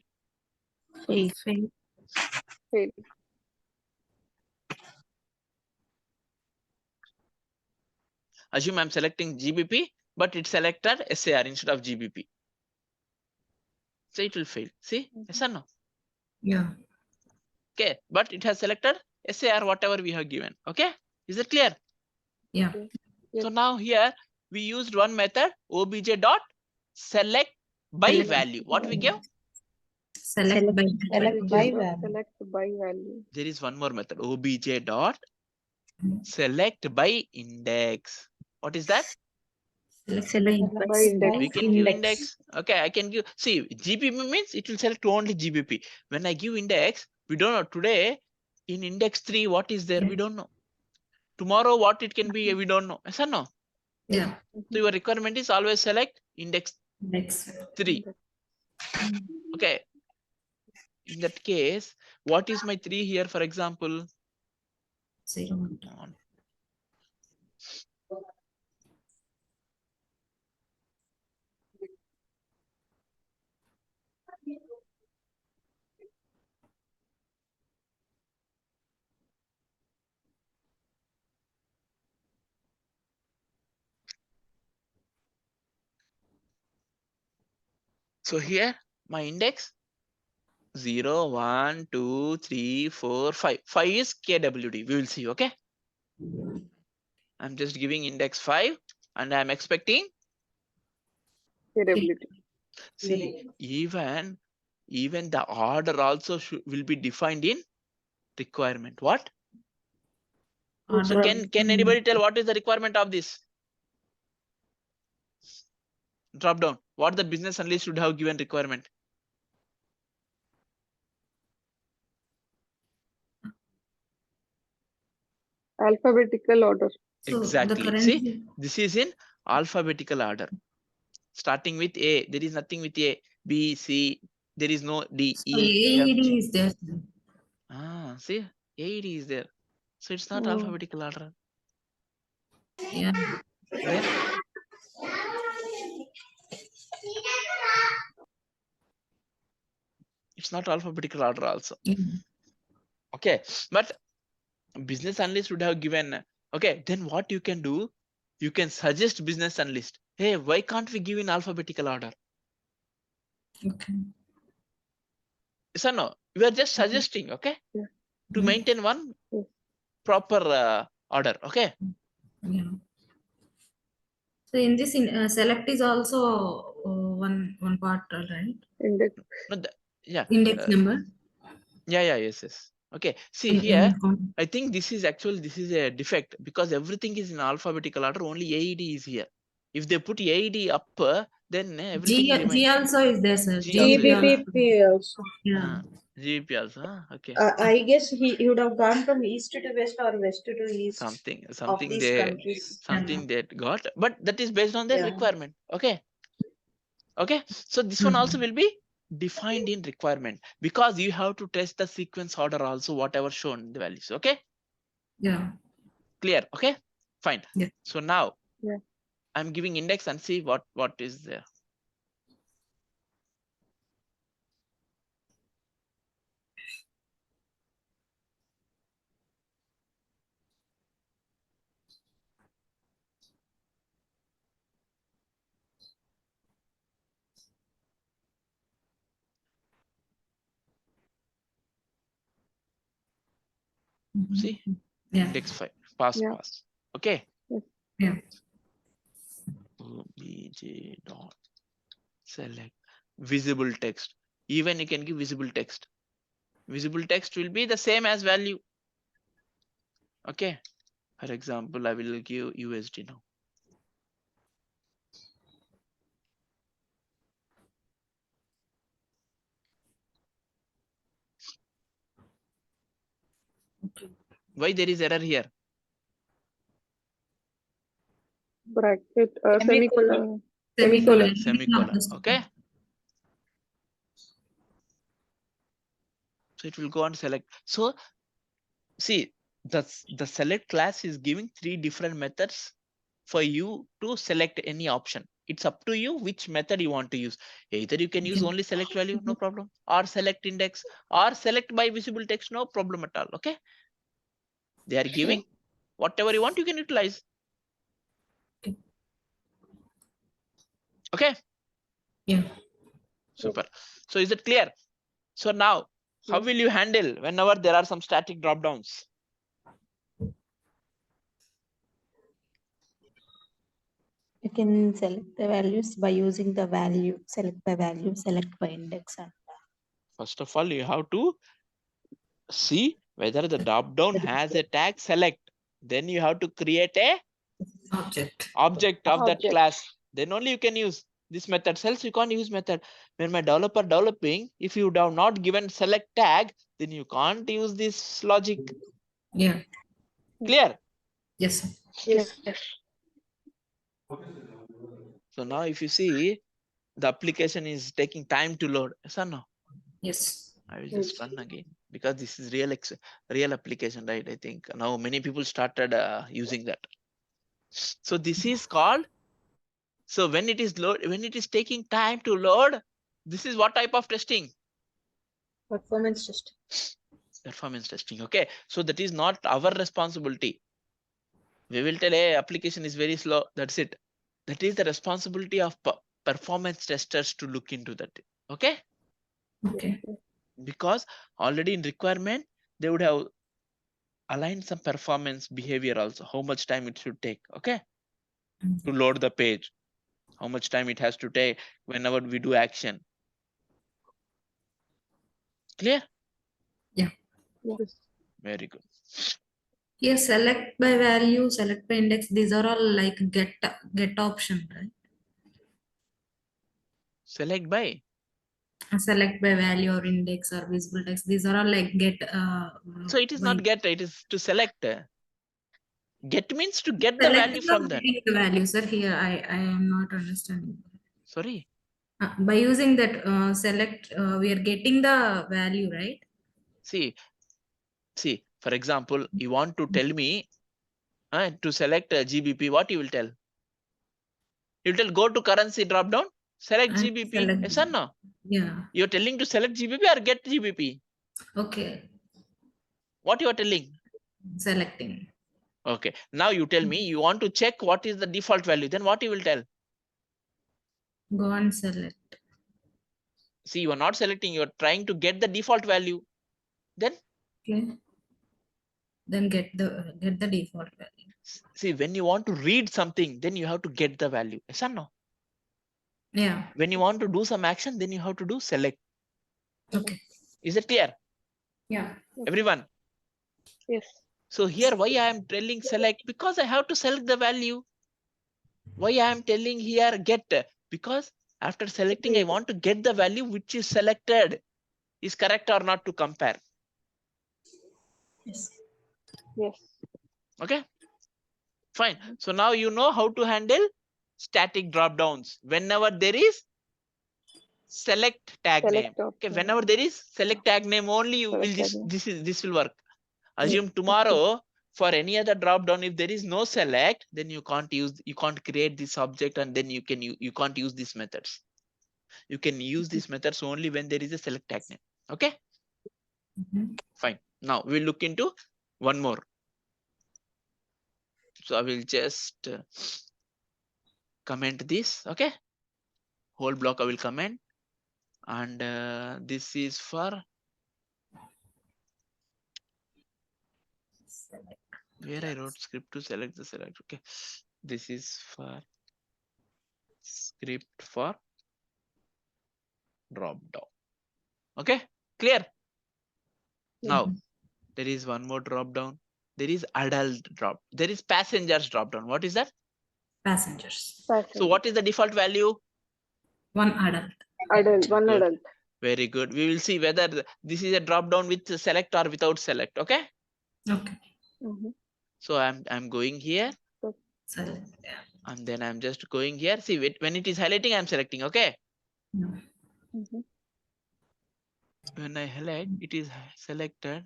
Fail. Fail. Fail. Assume I'm selecting GBP, but it selected SAR instead of GBP. So it will fail. See? Yes or no? Yeah. Okay, but it has selected SAR whatever we have given. Okay, is it clear? Yeah. Yes. So now here we used one method obj dot select by Select. value. What we give? Select by. Select Which by is value. select by value. There is one more method obj dot select by index. What is that? Select by. By index. We can give index. Okay, I can give. See, GBP means it will select only GBP. When I give index, we don't know today in index 3 what is there. We don't know. Tomorrow what it can be, we don't know. Yes or no? Yeah. So your requirement is always select index Next. 3. Okay. In that case, what is my 3 here, for example? 0. So here my index 0, 1, 2, 3, 4, 5. 5 is KWD. We will see. Okay. I'm just giving index 5 and I'm expecting. Capability. See, even the order also will be defined in requirement. What? So can anybody tell what is the requirement of this drop down? What the business analyst should have given requirement? Alphabetical order. So Exactly. the current. See, this is in alphabetical order. Starting with A, there is nothing with A. B, C, there is no D, So E, F, AED G. is there. See, AED is there. So it's not Oh. alphabetical order. Yeah. Then it's not alphabetical order also. Okay, but business analyst would have given. Okay, then what you can do? You can suggest business analyst. Hey, why can't we give in alphabetical order? Okay. Yes or no? We are just suggesting. Okay, Yeah. to maintain one Yes. proper order. Okay. Yeah. So in this, select is also one part, right? Index. No, yeah. Index number. Yeah. Yes. Okay. See here. In I think this is a defect because everything is in alphabetical order. Only AED is here. If they put AED up, then everything G remains. also is there, sir. G also is there. GBP also. Yeah. GBP also. Okay. I guess he would have gone from east to west or west to east. Something of these they countries. something that got, but that is based on their Yeah. requirement. Okay. So this one also will be defined in requirement because you have to test the sequence order also, whatever shown the values. Okay. Yeah. Clear. Okay. Fine. Yeah. So now Yeah. I'm giving index and see what is there. See, Yeah. index 5 pass. Okay. Yeah. Obj dot select visible text. Even you can give visible text. Visible text will be the same as value. Okay. For example, I will give USD now. Why there is error here? Bracket. Semicolon. Semicolon. Okay. So it will go and select. So see, the select class is giving 3 different methods for you to select any option. It's up to you which method you want to use. Either you can use only select value, no problem, or select index, or select by visible text, no problem at all. Okay. They are giving whatever you want, you can utilize. Okay. Yeah. Super. So is it clear? So now How will you handle whenever there are some static drop downs? You can select the values by using the value, select by value, select by index. And First of all, you have to see whether the drop down has a tag select. Then you have to create a Object. object of that Object. class. Then only you can use this method. Else you can't use method. When my developer developing, if you have not given select tag, then you can't use this logic. Yeah. Clear? Yes, sir. Yes. So now if you see, the application is taking time to load. Yes or no? Yes. I will just run again because this is real application, right? I think now many people started using that. So this is called. So when it is taking time to load, this is what type of testing? performance test. Performance testing. Okay. So that is not our responsibility. We will tell, hey, application is very slow. That's it. That is the responsibility of performance testers to look into that. Okay. Okay. Because already in requirement, they would have aligned some performance behavior also, how much time it should take, okay, to load the page, how much time it has to take whenever we do action. Clear? Yeah. Yes. Very good. Here, select by value, select by index. These are all like get option, right? Select by. Select by value or index or visible text. These are all like get. So it is by not get, it is to select. Get means to get the value selecting or from that. getting the value, sir. Here, I am not understanding. Sorry. By using that select, we are getting the value, right? See, for example, you want to tell me to select GBP, what you will tell? You will tell go to currency drop down, select And GBP. select. Yes or no? Yeah. You're telling to select GBP or get GBP? Okay. What you are telling? Selecting. Okay. Now you tell me you want to check what is the default value. Then what you will tell? Go and select. See, you are not selecting. You are trying to get the default value. Then? Okay. Then get the default value. See, when you want to read something, then you have to get the value. Yes or no? Yeah. When you want to do some action, then you have to do select. Okay. Is it clear? Yeah. Everyone? Yes. So here why I am telling select? Because I have to select the value. Why I am telling here get? Because after selecting, I want to get the value which is selected. Is correct or not to compare. Yes. Yes. Okay. Fine. So now you know how to handle static drop downs. Whenever there is select tag name. Okay. Whenever there is select tag name only, you will this will work. Assume tomorrow for any other drop down, if there is no select, then you can't create this object, and then you can't use these methods. You can use these methods only when there is a select tag name. Okay. Fine. Now we'll look into one more. So I will just comment this. Okay. Whole block I will comment, and this is for where I wrote script to select the select. Okay. This is for script for drop down. Okay. Clear? Now there is one more drop down. There is adult drop. There is passengers drop down. What is that? Passengers. So what is the default value? One adult. Adult. One Good. adult. Very good. We will see whether this is a drop down with select or without select. Okay. Okay. So I'm going here. Select. Yeah. And then I'm just going here. See, when it is highlighting, I'm selecting. Okay. When I highlight, it is selected.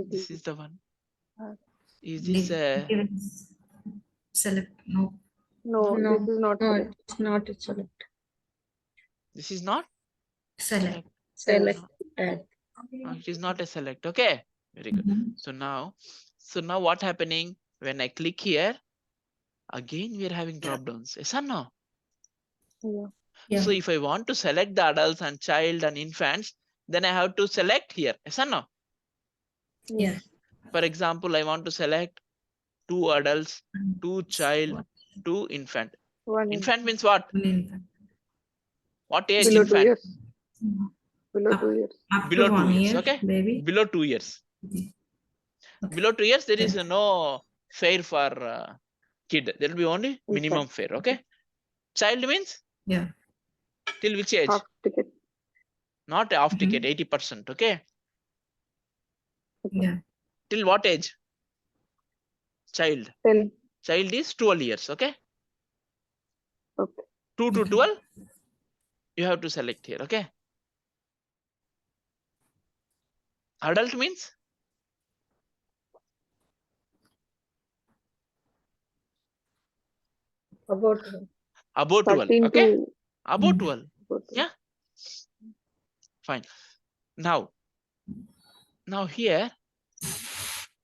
This is the one. Is this select? No. No, No, this is not no, select. it's not. It's select. This is not Select. Select tag. No, it is not a select. Okay. Very good. So now what happening when I click here? Again, we are having drop downs. Yes or no? Yeah. Yeah. So if I want to select the adults and child and infants, then I have to select here. Yes or no? Yeah. For example, I want to select 2 adults, 2 child, 2 infant. One Infant means what? Infant. What age below 2 infant? years. Below Up- 2 years. Up Below to 2 1 years. year, Okay. baby. Below 2 years. Okay. Okay. Below 2 years, there is Okay. no fare for kid. There will be only minimum Infant. fare. Okay. Child means Yeah. till which age? Half ticket. Not half Mhm. ticket, 80%. Okay. Yeah. Till what age? Child. 10. Child is 12 years. Okay. Okay. 2 to Okay. 12. You have to select here. Okay. Adult means About above 12. 13 Okay. to Above Mm. 12. about Yeah. Fine. Now here,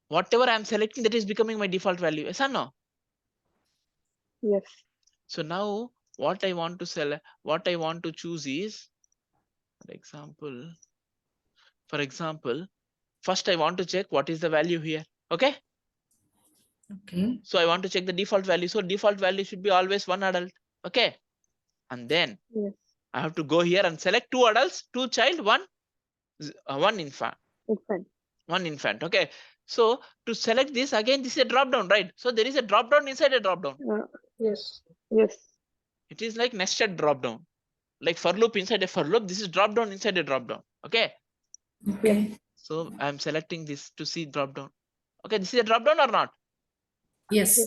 whatever I'm selecting, that is becoming my default value. Yes or no? Yes. So now what I want to select, what I want to choose is, for example, first I want to check what is the value here. Okay. Okay. So I want to check the default value. So default value should be always 1 adult. Okay. And then Yes. I have to go here and select 2 adults, 2 child, 1 infant. Infant. 1 infant. Okay. So to select this again, this is a drop down, right? So there is a drop down inside a drop down. Yes. Yes. It is like nested drop down, like for loop inside a for loop. This is drop down inside a drop down. Okay. Okay. So I'm selecting this to see drop down. Okay. This is a drop down or not? Yes.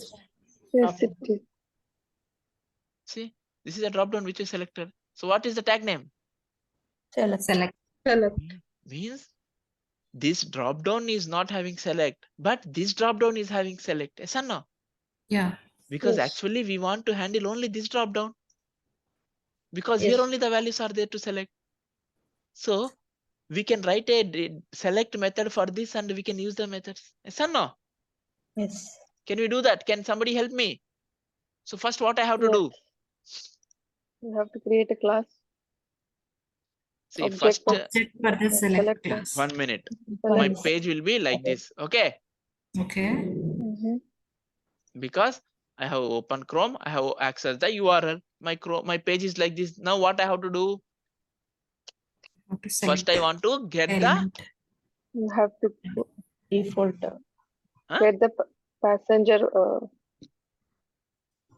Yes, it is. See, this is a drop down which is selected. So what is the tag name? Select. Select. Select. Means this drop down is not having select, but this drop down is having select. Yes or no? Yeah. Because Yes. actually we want to handle only this drop down, because Yes. here only the values are there to select. So we can write a select method for this and we can use the methods. Yes or no? Yes. Can we do that? Can somebody help me? So first what I have to Yes. do? You have to create a class. See, Object first of Check for the select select class. 1 minute. One My select. page will be like this. Okay. Okay. Mhm. Because I have open Chrome, I have accessed the URL. My page is like this. Now what I have to do? Have to First select I want to get the element. You have to Default. Huh? get the passenger.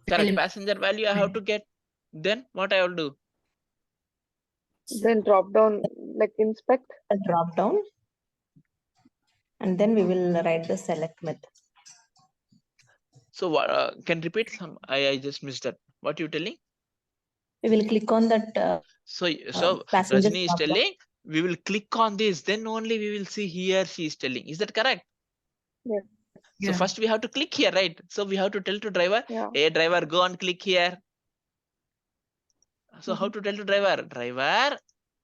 correct Element. passenger value I have to get. Then what I will do? Then drop down like inspect. A drop down. And then we will write the select method. So what can repeat some? I just missed that. What you telling? We will click on that So passenger Rajni is drop down. telling we will click on this, then only we will see here she is telling. Is that correct? Yes. So Yeah. first we have to click here, right? So we have to tell to driver, Yeah. hey driver, go and click here. So how Mhm. to tell to driver? Driver,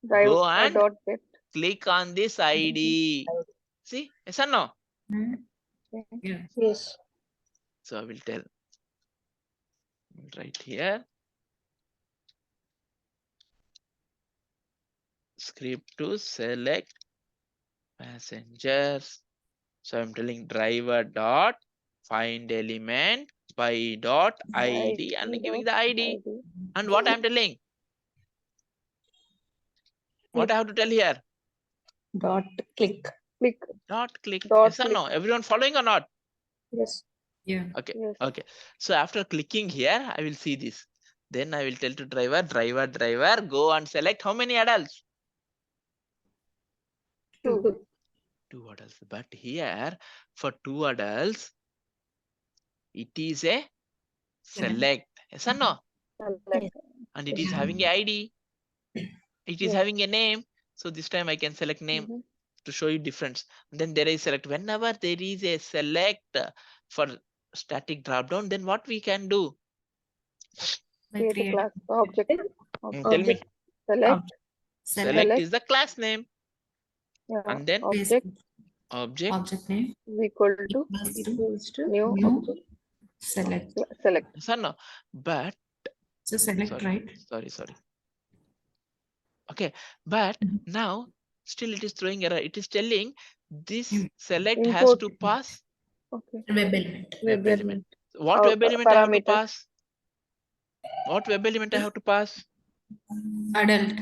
Drive go and dot get. click on this ID. See, yes or no? Mm. Yeah. Yes. So I will tell right here. Script to select passengers. So I'm telling driver dot find element by dot ID and giving the ID. And what I'm telling? What I have to tell here? Dot click. Click. Dot click. Dot Yes or no? Everyone following or not? Yes. Yeah. Okay. Yes. Okay. So after clicking here, I will see this. Then I will tell to driver, driver, go and select how many adults? 2. 2 adults. But here for 2 adults, it is a select. Yes or no? Select. And it is Yeah. having a ID. It is Yes. having a name. So this time I can select name Mhm. to show you difference. And then there is select. Whenever there is a select for static drop down, then what we can do? By Create a create class. Object. Tell me. Object. Select. select Select is the class name. Yeah. And then Object object object name is equal to equals to new new object. select. Select. yes or no? But So select, sorry, right? sorry. Okay, but Mhm. now Still it is throwing error. It is telling this Hmm. select has Import. to pass Okay. Web element. web Web element. What Oh, web element I have to parameters. pass? What web element I have to pass? Adult.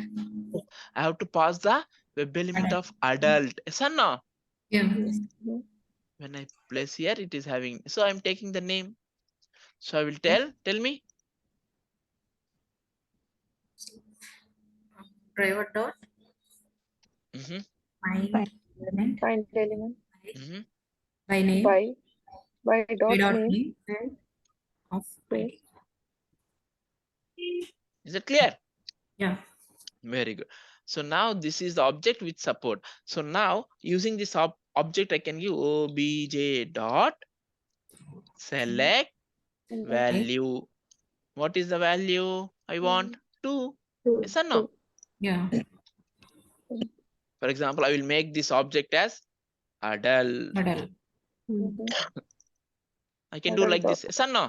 I have to pass the web element of adult. Yes or no? Yeah. Mhm. When I place here, it is having. So I'm taking the name. So I will tell me. Driver dot Mhm, find element Find element mhm. by name. by dot Dot name. name and of Okay. ID. Is it clear? Yeah. Very good. So now this is the object with support. So now using this object, I can give obj dot select And then value. What is the value I want? 2. Yes or no? Yeah. For example, I will make this object as adult. Adult. mhm. I can do Adult like dot. this. Yes or no?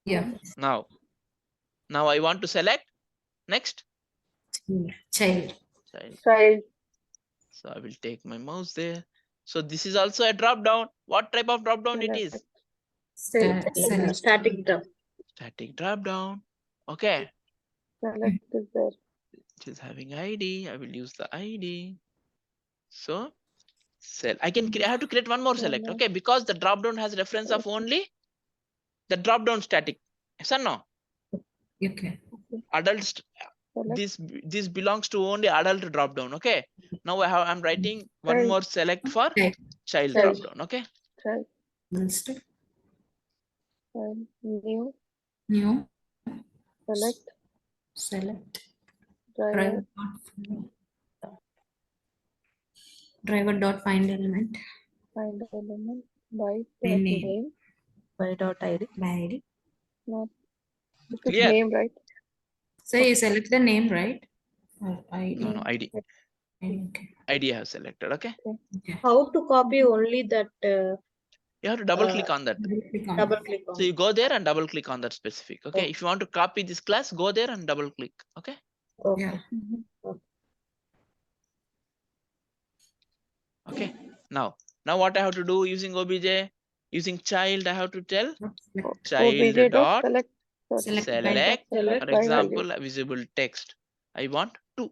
Yeah. Now I want to select next Child. child. Child. So I will take my mouse there. So this is also a drop down. What type of drop down it is? Select. Static drop. Static drop down. Okay. Select is there. It is having ID. I will use the ID. So I have to create one more select. Select. Okay, because the drop down has reference of only the drop down static. Yes or no? Okay. Adult Select. this belongs to only adult drop down. Okay, now I'm writing one Child. more select for Child. child Child. drop down. Okay, Child. List. And new. New. Select. Select. Driver. Driver dot find element Find element by by dot name. name. By dot ID. By ID. Not. This is Clear? name, right? So you select the name, right? Or ID. no ID Okay. ID I have selected. Okay, Okay. How to copy only that you have to double click on that. Click on double click So on. you go there and double click on that specific. Okay, Okay. if you want to copy this class, go there and double click. Okay, Okay. Yeah. Mhm. okay. Now what I have to do using obj, using child, I have to tell Select. child OBJ dot dot select. Select by select. Select For by value. example, a visible text. I want 2.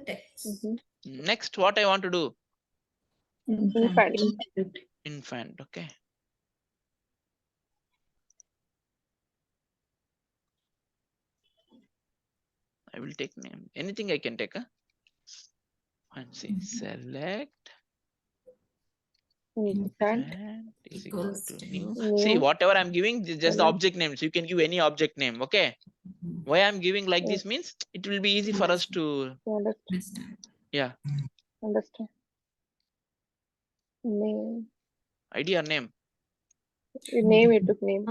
text. Mhm. Next, what I want to do? Infant. Infant. Okay. I will take name. Anything I can take. And see. Select Infant. infant is equal Equals to to new. New. See, whatever I'm giving, just the Select. object names. You can give any object name. Okay. Why I'm giving like this means it will be easy for us to. Select. Understand. Yeah. Understand. Name. ID or name. Name, it took name.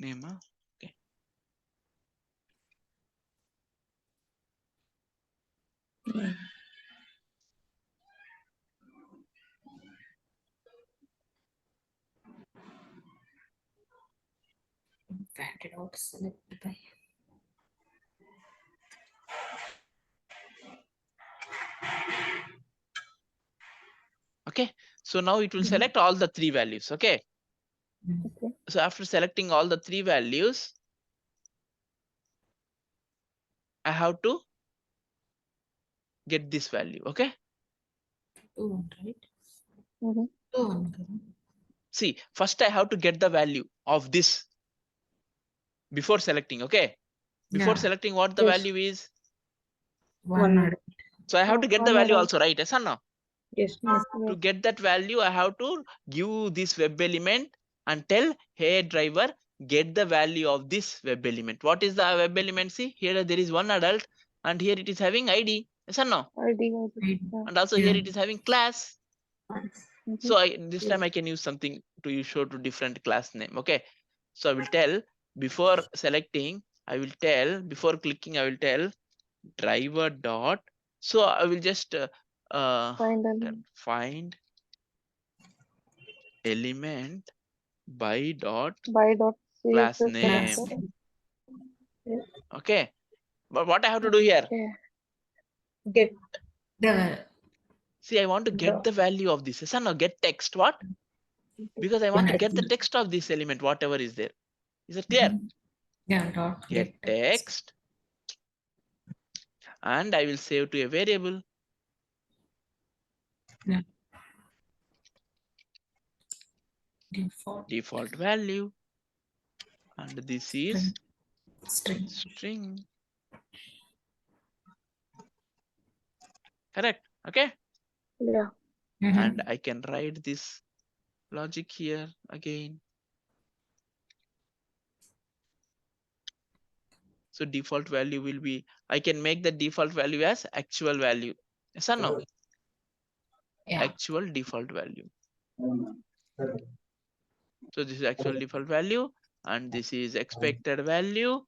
Name. Huh? Okay. Infant dot select by. Okay. So now it will select all the 3 values. Okay. Okay. So after selecting all the 3 values, I have to get this value. Okay. 2, right? Mhm. 2. See, first I have to get the value of this before selecting. Okay. Before Yeah. selecting what the Yes. value is. 1. So I have to get the One value adult. also, right? Yes or no? Yes. To get that value, I have to give this web element and tell, hey driver, get the value of this web element. What is the web element? See, here there is one adult and here it is having ID. Yes or no? ID. And also here it is having class. Mhm. So this time I can use something to show to different class name. Okay. So I will tell before selecting, before clicking, I will tell driver dot. So I will just Find element. find element by dot By dot class CSS name. selector. Okay. But what I have to do here? Okay. Get The See, I want to get the value of this. Yes or no? Get text. What? Because I want to get the text of this element, whatever is there. Is it clear? yeah, dot Get text. And I will save to a variable. Yeah. Default value. And this is string. string. Correct. Okay. Yeah. And I can write this logic here again. So default value will be, I can make the default value as actual value. Yes or no? Yeah. Actual default value. So this is actual default value and this is expected value.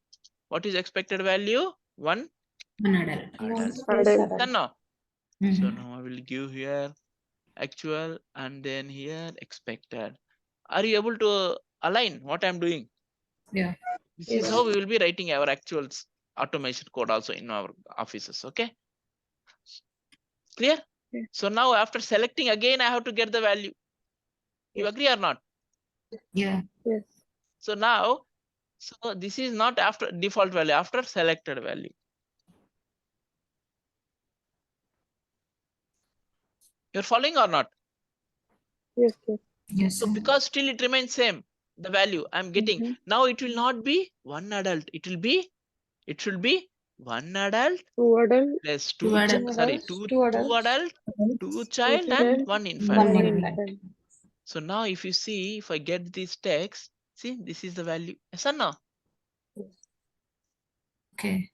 What is expected value? One adult. Adult. No. So now I will give here actual and then here expected. Are you able to align what I'm doing? Yeah. This is how we will be writing our actual automation code also in our offices. Okay. Clear? Yeah. So now after selecting again, I have to get the value. You agree or not? Yeah. Yes. So now, so this is not after default value, after selected value. You're following or not? Yes. Yes. Yes. So because still it remains same, the value I'm getting. Now it will not be one adult. It should be one adult Two adult. plus Two two, adults. sorry, two adult, two child and child, one infant. One infant. So now if you see, if I get this text, see, this is the value. Yes or no? Okay.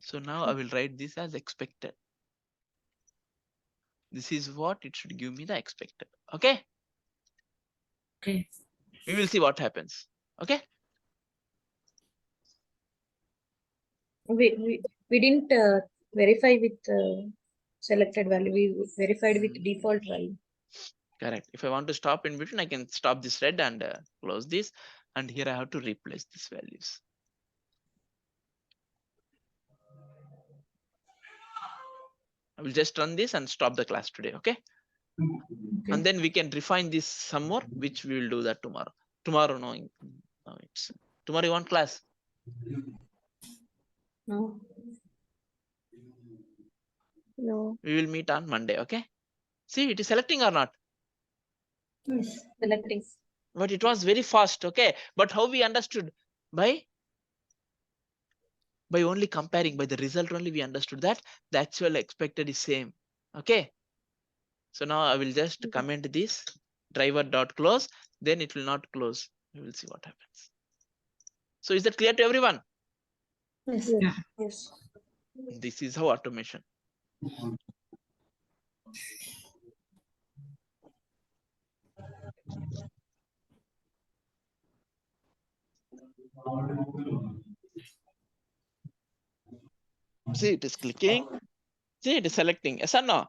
So now I will write this as expected. This is what it should give me the expected. Okay. Okay. We will see what happens. Okay. we didn't verify with selected value. We verified with default value. Correct. If I want to stop in between, I can stop this red and close this. And here I have to replace these values. I will just run this and stop the class today. Okay. And then we can refine this some more, which we will do that tomorrow. Tomorrow, no, it's tomorrow. You want class? No. No. We will meet on Monday. Okay. See, it is selecting or not? Yes. Selecting. But it was very fast. Okay. But how we understood? By only comparing, by the result only we understood that the actual expected is same. Okay. So now I will just comment this driver.close, then it will not close. We will see what happens. So is that clear to everyone? Yes. Yeah. Yes. This is how automation. See, it is clicking. See, it is selecting. Yes or no?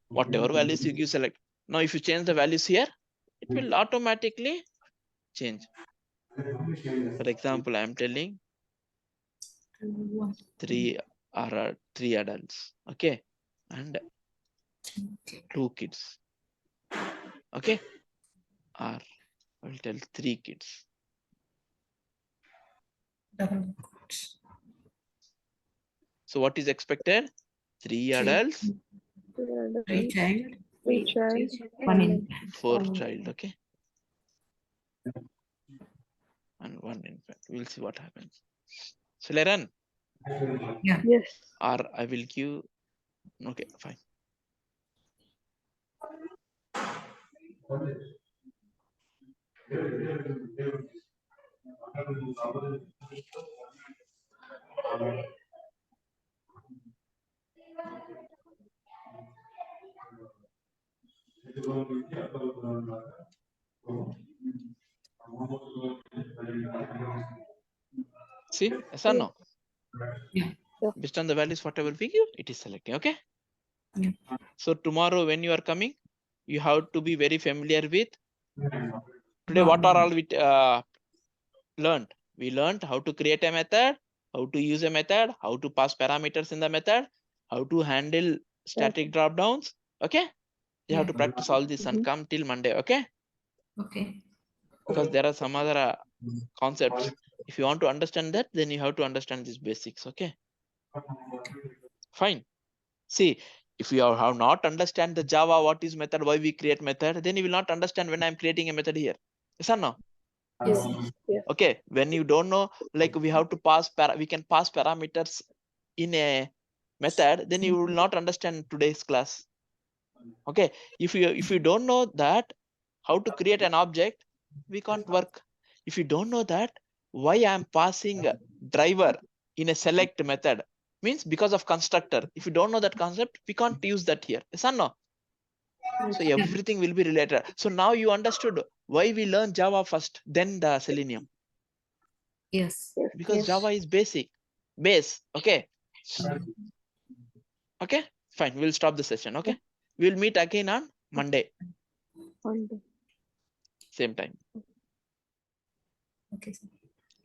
Whatever values you give, select. Now, if you change the values here, it will automatically change. For example, I am telling three adults, okay, and 2 kids, okay, or I will tell 3 kids. So what is expected? 3 adults, 3 child. 3 child. 1 infant. 4 child, okay, and 1 infant. We'll see what happens. Shall I run? Yeah. Yes. Or I will give. Okay, fine. See, yes or no? Yeah. Based on the values, whatever we give, it is selecting. Okay. Yeah. So tomorrow, when you are coming, you have to be very familiar with. Today, what are all we learned? We learned how to create a method, how to use a method, how to pass parameters in the method, how to handle static drop downs. Okay, you have Yeah. to practice all this and come till Monday. Okay, Okay. because there are some other concepts. If you want to understand that, then you have to understand these basics. Okay, fine. See, if you have not understand the Java, what is method, why we create method, then you will not understand when I'm creating a method here. Yes or no? Yes. Yes. Okay, when you don't know, like we have to pass we can pass parameters in a method, then you will not understand today's class. Okay, if you don't know that how to create an object, we can't work. If you don't know that why I'm passing a driver in a select method, means because of constructor. If you don't know that concept, we can't use that here. Yes or no? So everything will be related. So now you understood why we learn Java first, then the Selenium. Yes. Yes. Because Yes. Java is base. Okay. Okay, fine. We'll stop the session. Okay, we'll meet again on Monday, Monday. same time, Okay.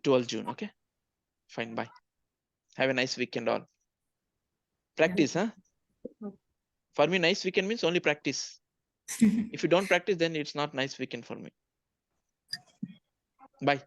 12 June. Okay, fine. Bye. Have a nice weekend all. Practice, huh? For me, nice weekend means only practice. If you don't practice, then it's not nice weekend for me. Bye.